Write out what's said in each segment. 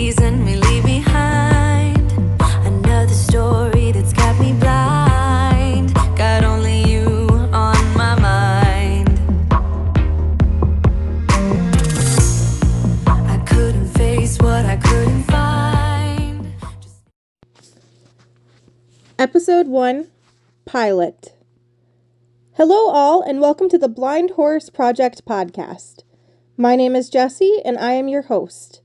reason we leave behind another story that's got me blind. Got only you on my mind. I couldn't face what I couldn't find. Episode 1, Pilot. Hello all, and welcome to the Blind Horse Project podcast. My name is Jessie, and I am your host.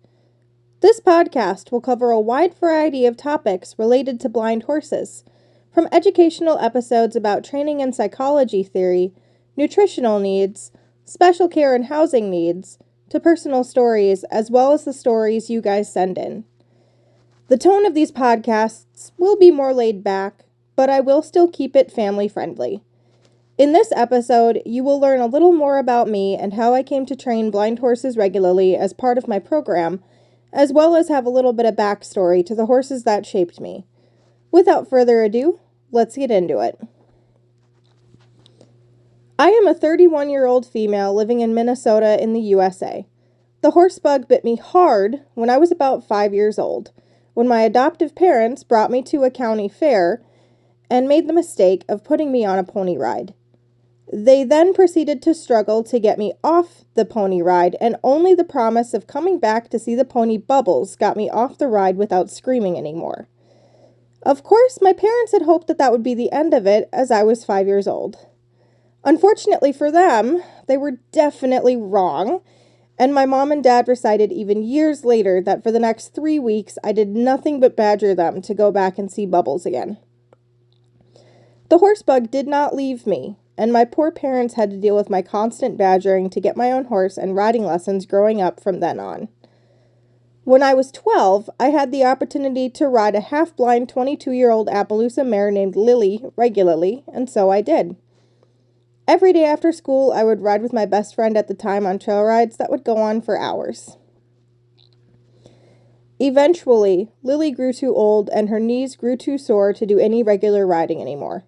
This podcast will cover a wide variety of topics related to blind horses, from educational episodes about training and psychology theory, nutritional needs, special care and housing needs, to personal stories, as well as the stories you guys send in. The tone of these podcasts will be more laid back, but I will still keep it family friendly. In this episode, you will learn a little more about me and how I came to train blind horses regularly as part of my program, as well as have a little bit of backstory to the horses that shaped me. Without further ado, let's get into it. I am a 31-year-old female living in Minnesota in the USA. The horse bug bit me hard when I was about 5 years old, when my adoptive parents brought me to a county fair and made the mistake of putting me on a pony ride. They then proceeded to struggle to get me off the pony ride, and only the promise of coming back to see the pony Bubbles got me off the ride without screaming anymore. Of course, my parents had hoped that would be the end of it, as I was 5 years old. Unfortunately for them, they were definitely wrong, and my mom and dad recited even years later that for the next 3 weeks I did nothing but badger them to go back and see Bubbles again. The horse bug did not leave me, and my poor parents had to deal with my constant badgering to get my own horse and riding lessons growing up from then on. When I was 12, I had the opportunity to ride a half-blind 22-year-old Appaloosa mare named Lily regularly, and so I did. Every day after school, I would ride with my best friend at the time on trail rides that would go on for hours. Eventually, Lily grew too old and her knees grew too sore to do any regular riding anymore.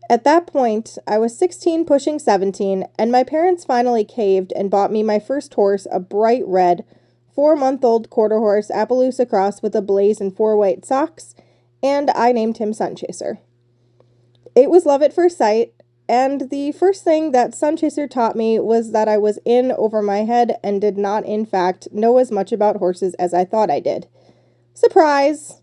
At that point, I was 16 pushing 17, and my parents finally caved and bought me my first horse, a bright red, 4-month-old quarter horse Appaloosa cross with a blaze and 4 white socks, and I named him Sunchaser. It was love at first sight, and the first thing that Sunchaser taught me was that I was in over my head and did not, in fact, know as much about horses as I thought I did. Surprise!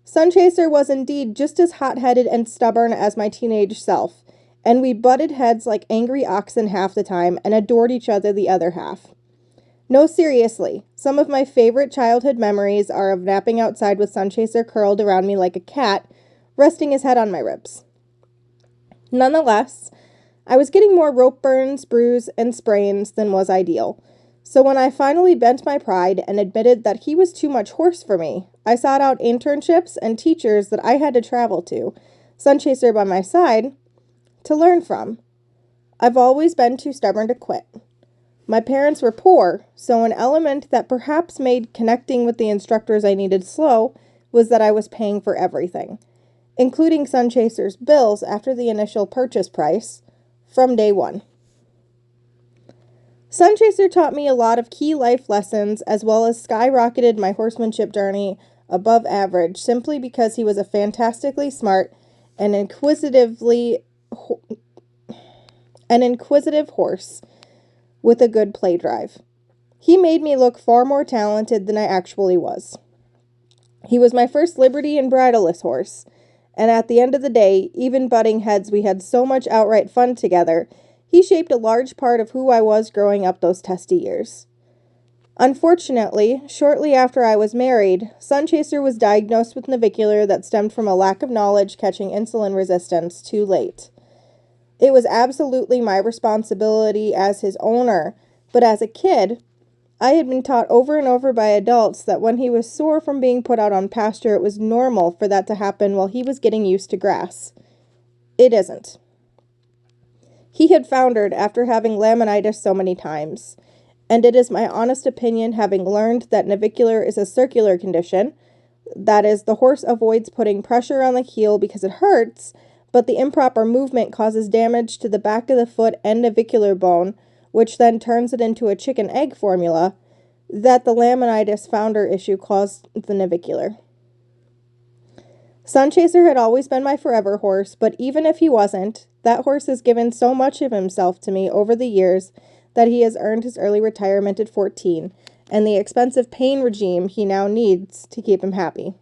Sunchaser was indeed just as hot-headed and stubborn as my teenage self, and we butted heads like angry oxen half the time and adored each other the other half. No, seriously, some of my favorite childhood memories are of napping outside with Sunchaser curled around me like a cat, resting his head on my ribs. Nonetheless, I was getting more rope burns, bruise, and sprains than was ideal. So when I finally bent my pride and admitted that he was too much horse for me, I sought out internships and teachers that I had to travel to, Sunchaser by my side, to learn from. I've always been too stubborn to quit. My parents were poor, so an element that perhaps made connecting with the instructors I needed slow was that I was paying for everything, including Sunchaser's bills after the initial purchase price, from day one. Sunchaser taught me a lot of key life lessons as well as skyrocketed my horsemanship journey above average simply because he was a fantastically smart and inquisitive horse with a good play drive. He made me look far more talented than I actually was. He was my first liberty and bridleless horse, and at the end of the day, even butting heads, we had so much outright fun together. He shaped a large part of who I was growing up those testy years. Unfortunately, shortly after I was married, Sunchaser was diagnosed with navicular that stemmed from a lack of knowledge catching insulin resistance too late. It was absolutely my responsibility as his owner, but as a kid, I had been taught over and over by adults that when he was sore from being put out on pasture, it was normal for that to happen while he was getting used to grass. It isn't. He had foundered after having laminitis so many times, and it is my honest opinion, having learned that navicular is a circular condition, that is, the horse avoids putting pressure on the heel because it hurts, but the improper movement causes damage to the back of the foot and navicular bone, which then turns it into a chicken egg formula, that the laminitis founder issue caused the navicular. Sunchaser had always been my forever horse, but even if he wasn't, that horse has given so much of himself to me over the years that he has earned his early retirement at 14 and the expensive pain regime he now needs to keep him happy.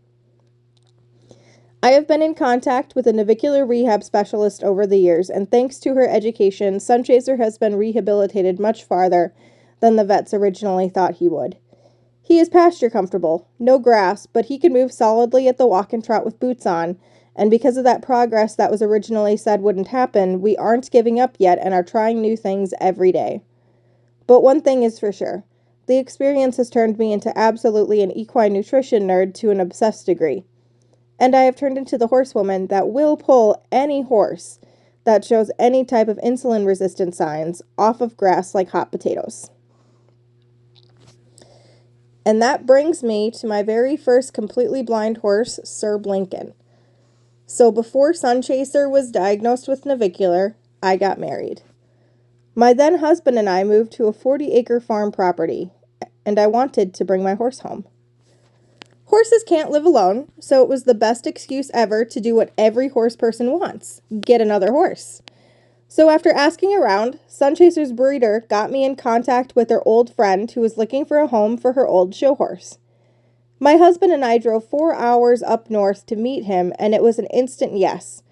I have been in contact with a navicular rehab specialist over the years, and thanks to her education, Sunchaser has been rehabilitated much farther than the vets originally thought he would. He is pasture comfortable, no grass, but he can move solidly at the walk and trot with boots on, and because of that progress that was originally said wouldn't happen, we aren't giving up yet and are trying new things every day. But one thing is for sure, the experience has turned me into absolutely an equine nutrition nerd to an obsessed degree. And I have turned into the horsewoman that will pull any horse that shows any type of insulin-resistant signs off of grass like hot potatoes. And that brings me to my very first completely blind horse, Sir Blinken. So before Sunchaser was diagnosed with navicular, I got married. My then husband and I moved to a 40-acre farm property, and I wanted to bring my horse home. Horses can't live alone, so it was the best excuse ever to do what every horse person wants, get another horse. So after asking around, Sunchaser's breeder got me in contact with their old friend who was looking for a home for her old show horse. My husband and I drove 4 hours up north to meet him, and it was an instant yes,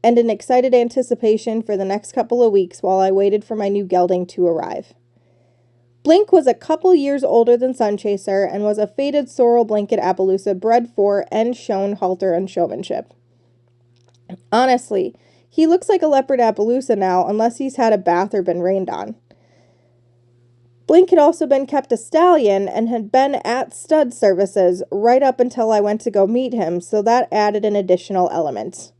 and an excited anticipation for the next couple of weeks while I waited for my new gelding to arrive. Blink was a couple years older than Sunchaser and was a faded sorrel blanket Appaloosa bred for and shown halter and showmanship. Honestly, he looks like a leopard Appaloosa now unless he's had a bath or been rained on. Blink had also been kept a stallion and had been at stud services right up until I went to go meet him, so that added an additional element.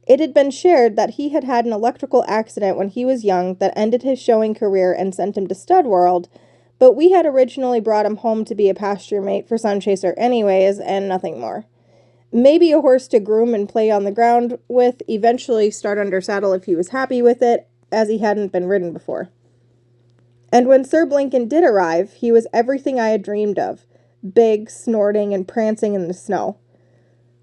It had been shared that he had had an electrical accident when he was young that ended his showing career and sent him to stud world, but we had originally brought him home to be a pasture mate for Sunchaser anyways, and nothing more. Maybe a horse to groom and play on the ground with, eventually start under saddle if he was happy with it, as he hadn't been ridden before. And when Sir Blinken did arrive, he was everything I had dreamed of, big, snorting, and prancing in the snow.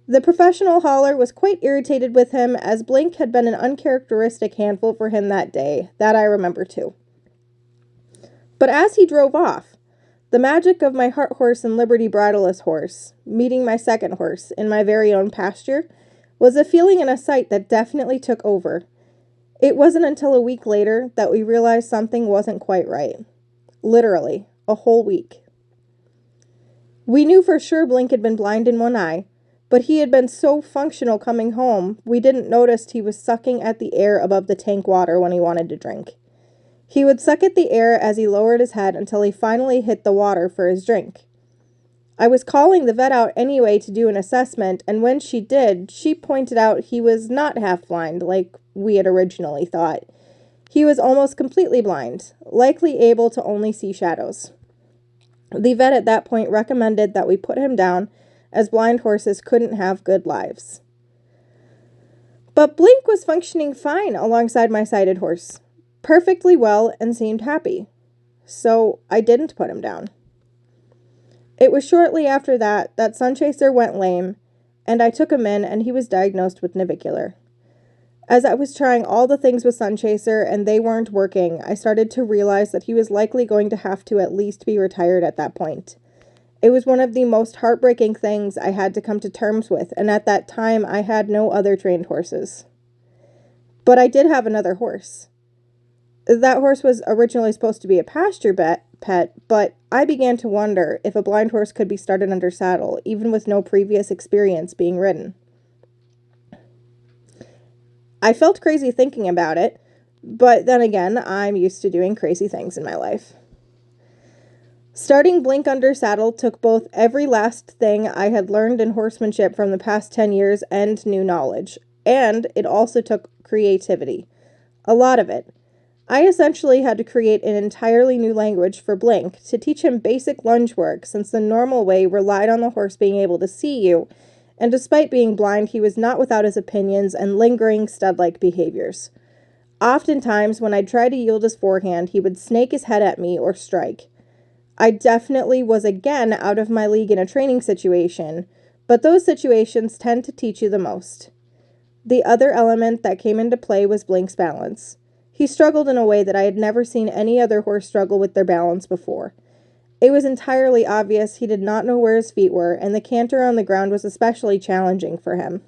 The professional hauler was quite irritated with him, as Blink had been an uncharacteristic handful for him that day, that I remember too. But as he drove off, the magic of my heart horse and Liberty bridleless horse, meeting my second horse in my very own pasture, was a feeling and a sight that definitely took over. It wasn't until a week later that we realized something wasn't quite right. Literally, a whole week. We knew for sure Blink had been blind in one eye, but he had been so functional coming home, we didn't notice he was sucking at the air above the tank water when he wanted to drink. He would suck at the air as he lowered his head until he finally hit the water for his drink. I was calling the vet out anyway to do an assessment, and when she did, she pointed out he was not half blind like we had originally thought. He was almost completely blind, likely able to only see shadows. The vet at that point recommended that we put him down, as blind horses couldn't have good lives. But Blink was functioning fine alongside my sighted horse, perfectly well and seemed happy. So I didn't put him down. It was shortly after that Sunchaser went lame, and I took him in and he was diagnosed with navicular. As I was trying all the things with Sunchaser and they weren't working, I started to realize that he was likely going to have to at least be retired at that point. It was one of the most heartbreaking things I had to come to terms with, and at that time I had no other trained horses. But I did have another horse. That horse was originally supposed to be a pasture pet, but I began to wonder if a blind horse could be started under saddle, even with no previous experience being ridden. I felt crazy thinking about it, but then again, I'm used to doing crazy things in my life. Starting Blink under saddle took both every last thing I had learned in horsemanship from the past 10 years and new knowledge, and it also took creativity. A lot of it. I essentially had to create an entirely new language for Blink to teach him basic lunge work, since the normal way relied on the horse being able to see you, and despite being blind, he was not without his opinions and lingering stud-like behaviors. Oftentimes, when I'd try to yield his forehand, he would snake his head at me or strike. I definitely was again out of my league in a training situation, but those situations tend to teach you the most. The other element that came into play was Blink's balance. He struggled in a way that I had never seen any other horse struggle with their balance before. It was entirely obvious he did not know where his feet were, and the canter on the ground was especially challenging for him.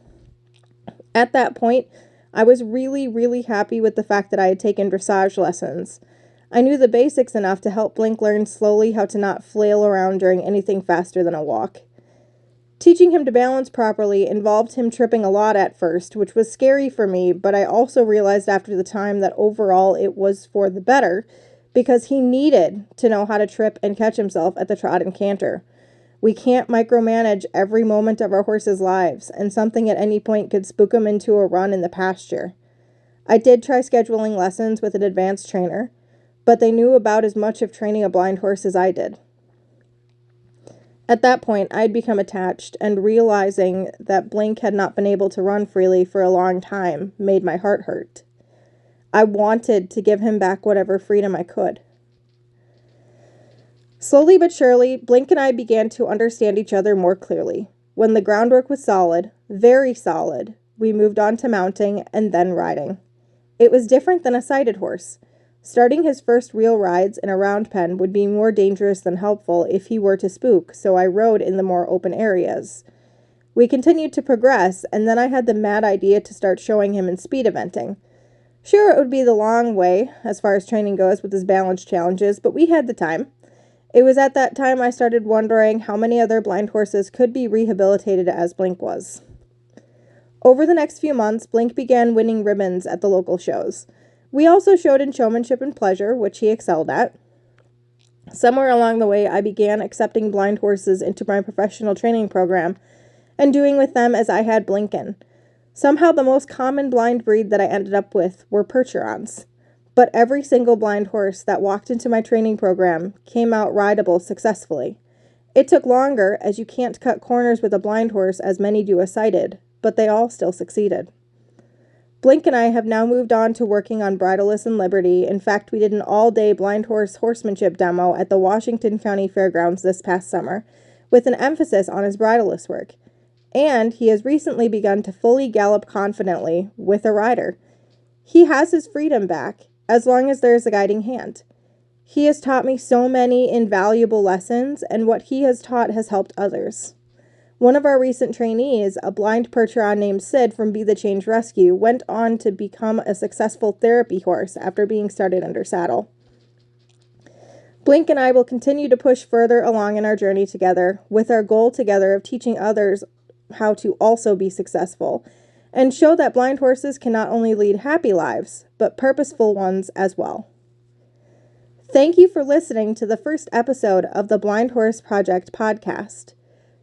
At that point, I was really happy with the fact that I had taken dressage lessons. I knew the basics enough to help Blink learn slowly how to not flail around during anything faster than a walk. Teaching him to balance properly involved him tripping a lot at first, which was scary for me, but I also realized after the time that overall it was for the better, because he needed to know how to trip and catch himself at the trot and canter. We can't micromanage every moment of our horses' lives, and something at any point could spook him into a run in the pasture. I did try scheduling lessons with an advanced trainer, but they knew about as much of training a blind horse as I did. At that point, I had become attached, and realizing that Blink had not been able to run freely for a long time made my heart hurt. I wanted to give him back whatever freedom I could. Slowly but surely, Blink and I began to understand each other more clearly. When the groundwork was solid, very solid, we moved on to mounting and then riding. It was different than a sighted horse. Starting his first real rides in a round pen would be more dangerous than helpful if he were to spook, so I rode in the more open areas. We continued to progress, and then I had the mad idea to start showing him in speed eventing. Sure, it would be the long way, as far as training goes with his balance challenges, but we had the time. It was at that time I started wondering how many other blind horses could be rehabilitated as Blink was. Over the next few months, Blink began winning ribbons at the local shows. We also showed in showmanship and pleasure, which he excelled at. Somewhere along the way, I began accepting blind horses into my professional training program and doing with them as I had Blinken. Somehow the most common blind breed that I ended up with were Percherons. But every single blind horse that walked into my training program came out rideable successfully. It took longer, as you can't cut corners with a blind horse as many do a sighted, but they all still succeeded. Blink and I have now moved on to working on Bridleless and Liberty. In fact, we did an all-day blind horse horsemanship demo at the Washington County Fairgrounds this past summer, with an emphasis on his bridleless work. And he has recently begun to fully gallop confidently with a rider. He has his freedom back, as long as there is a guiding hand. He has taught me so many invaluable lessons, and what he has taught has helped others. One of our recent trainees, a blind Percheron named Sid from Be the Change Rescue, went on to become a successful therapy horse after being started under saddle. Blink and I will continue to push further along in our journey together, with our goal together of teaching others how to also be successful, and show that blind horses can not only lead happy lives, but purposeful ones as well. Thank you for listening to the first episode of the Blind Horse Project podcast.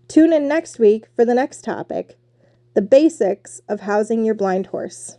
Tune in next week for the next topic, the basics of housing your blind horse.